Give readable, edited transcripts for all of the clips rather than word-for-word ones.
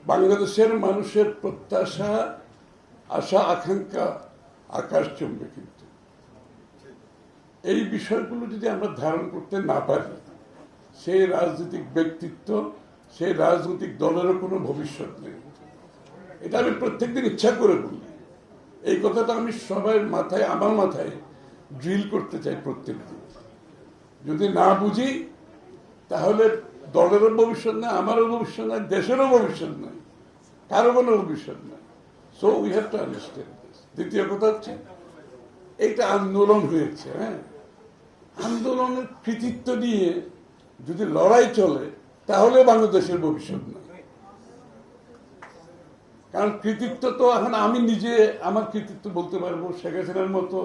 বাংলাদেশের মানুষের প্রত্যাশা, আশা, আকাঙ্ক্ষা আকাশচুম্বী। কিন্তু এই বিষয়গুলো যদি আমরা ধারণ করতে না পারি, সেই রাজনৈতিক ব্যক্তিত্ব, সেই রাজনৈতিক দলেরও কোনো ভবিষ্যৎ নেই। এটা আমি প্রত্যেকদিন ইচ্ছা করে বলি। এই কথাটা আমি সবার মাথায়, আমার মাথায় ড্রিল করতে চাই প্রত্যেকদিন। যদি না বুঝি তাহলে দলেরও ভবিষ্যৎ নাই, আমারও ভবিষ্যৎ নাই, দেশেরও ভবিষ্যৎ নাই, কারো কোনো ভবিষ্যৎ নাই। So we have to understand this. দ্বিতীয় কথা হচ্ছে, এইটা আন্দোলন হয়েছে। হ্যাঁ, আন্দোলনের কৃতিত্ব নিয়ে যদি লড়াই চলে তাহলে বাংলাদেশের ভবিষ্যৎ নাই। কারণ কৃতিত্ব তো এখন আমি নিজে আমার কৃতিত্ব বলতে পারবো। শেখ হাসিনার মতো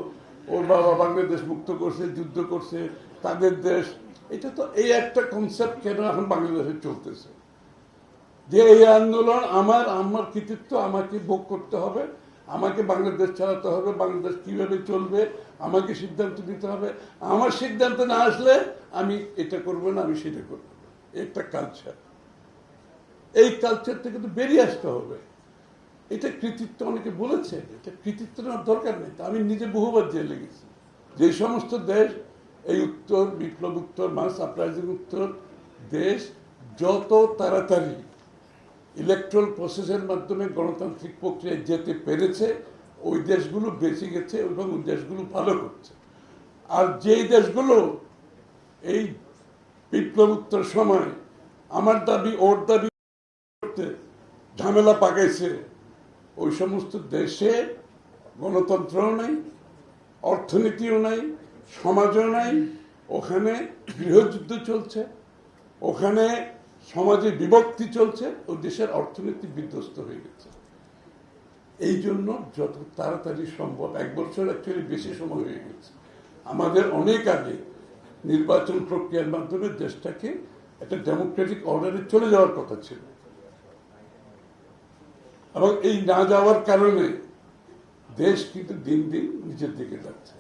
ওর বাবা বাংলাদেশ মুক্ত করছে, যুদ্ধ করছে, তাদের দেশ। এটা তো এই একটা কনসেপ্ট কেন এখন বাংলাদেশে চলতেছে, যে এই আন্দোলন আমার কৃতিত্ব আমাকে ভোগ করতে হবে, আমাকে বাংলাদেশ চালাতে হবে, বাংলাদেশ কিভাবে চলবে আমাকে সিদ্ধান্ত নিতে হবে, আমার সিদ্ধান্ত না আসলে আমি এটা করবো না, আমি সেটা করবো। একটা কালচার, এই কালচার থেকে তো বেরিয়ে আসতে হবে। এটা কৃতিত্ব অনেকে বলেছে, এটা কৃতিত্ব নেওয়ার দরকার নেই। আমি নিজে বহুবার জেলে গেছি। যে সমস্ত দেশ এই উত্তর বিপ্লব উত্তর মাস আপরাইজিং উত্তর দেশ যত তাড়াতাড়ি ইলেকট্রাল প্রসেসের মাধ্যমে গণতান্ত্রিক প্রক্রিয়ায় যেতে পেরেছে, ওই দেশগুলো বেঁচে গেছে এবং ওই দেশগুলো ভালো করছে। আর যেই দেশগুলো এই বিপ্লব উত্তর সময় আমার দাবি ওর দাবি করতে ঝামেলা পাকাইছে, ওই সমস্ত দেশে গণতন্ত্রও নাই, অর্থনীতিও নাই, সমাজও নাই। ওখানে গৃহযুদ্ধ চলছে, ওখানে সমাজে বিভক্তি চলছে, ওই দেশের অর্থনীতি বিধ্বস্ত হয়ে গেছে। এই জন্য যত তাড়াতাড়ি সম্ভব, 1 বছর অ্যাকচুয়ালি বেশি সময় হয়ে গেছে, আমাদের অনেক আগে নির্বাচন প্রক্রিয়ার মাধ্যমে দেশটাকে একটা ডেমোক্রেটিক অর্ডারে চলে যাওয়ার কথা ছিল। এবং এই না যাওয়ার কারণে দেশ কিন্তু দিন দিন নিচের দিকে যাচ্ছে।